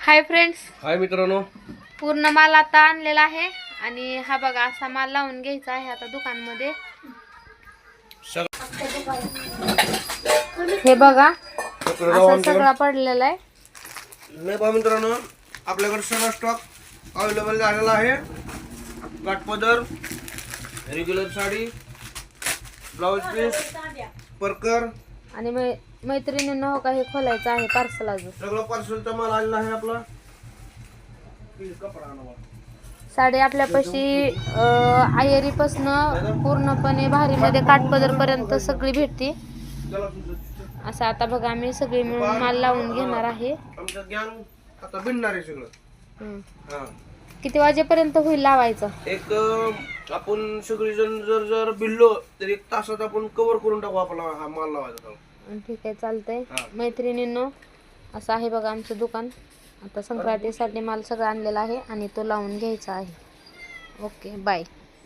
Hi friends, हाय मित्रांनो, पूर्ण माल आता आणलेला आहे आणि हा बघा असा माल लावून घ्यायचा आहे आता दुकानमध्ये. हे बघा असं सगळा पडलेला आहे. नाही बा मित्रांनो, आपल्याकडे सगळा स्टॉक अवेलेबल झालेला आहे. काठपदर, रेग्युलर साडी, ब्लाउज पीस, परकर आणि मैत्रिणींना हो का हे खोलायचं आहे पार्सल. अजून सगळं पार्सलचा माल आलेला आहे आपला. साडी आपल्यापाशी आयरीपासनं पूर्णपणे भारीमध्ये काठपदर पर्यंत सगळी भेटते. असं आता बघा आम्ही सगळी मिळून माल लावून घेणार आहे. आमचं गँग आता भिडणार आहे सगळं. हा, किती वाजेपर्यंत होईल लावायचं? एक आपण सगळी जण जर भिडलो तर 1 तासात आपण कव्हर करून टाकू आपला हा माल लावायचा. ठीक आहे, चालतंय. मैत्रिणींनो, असं आहे बघा आमचं दुकान. आता संक्रांतीसाठी माल सगळं आणलेला आहे आणि तो लावून घ्यायचा आहे. Okay, bye.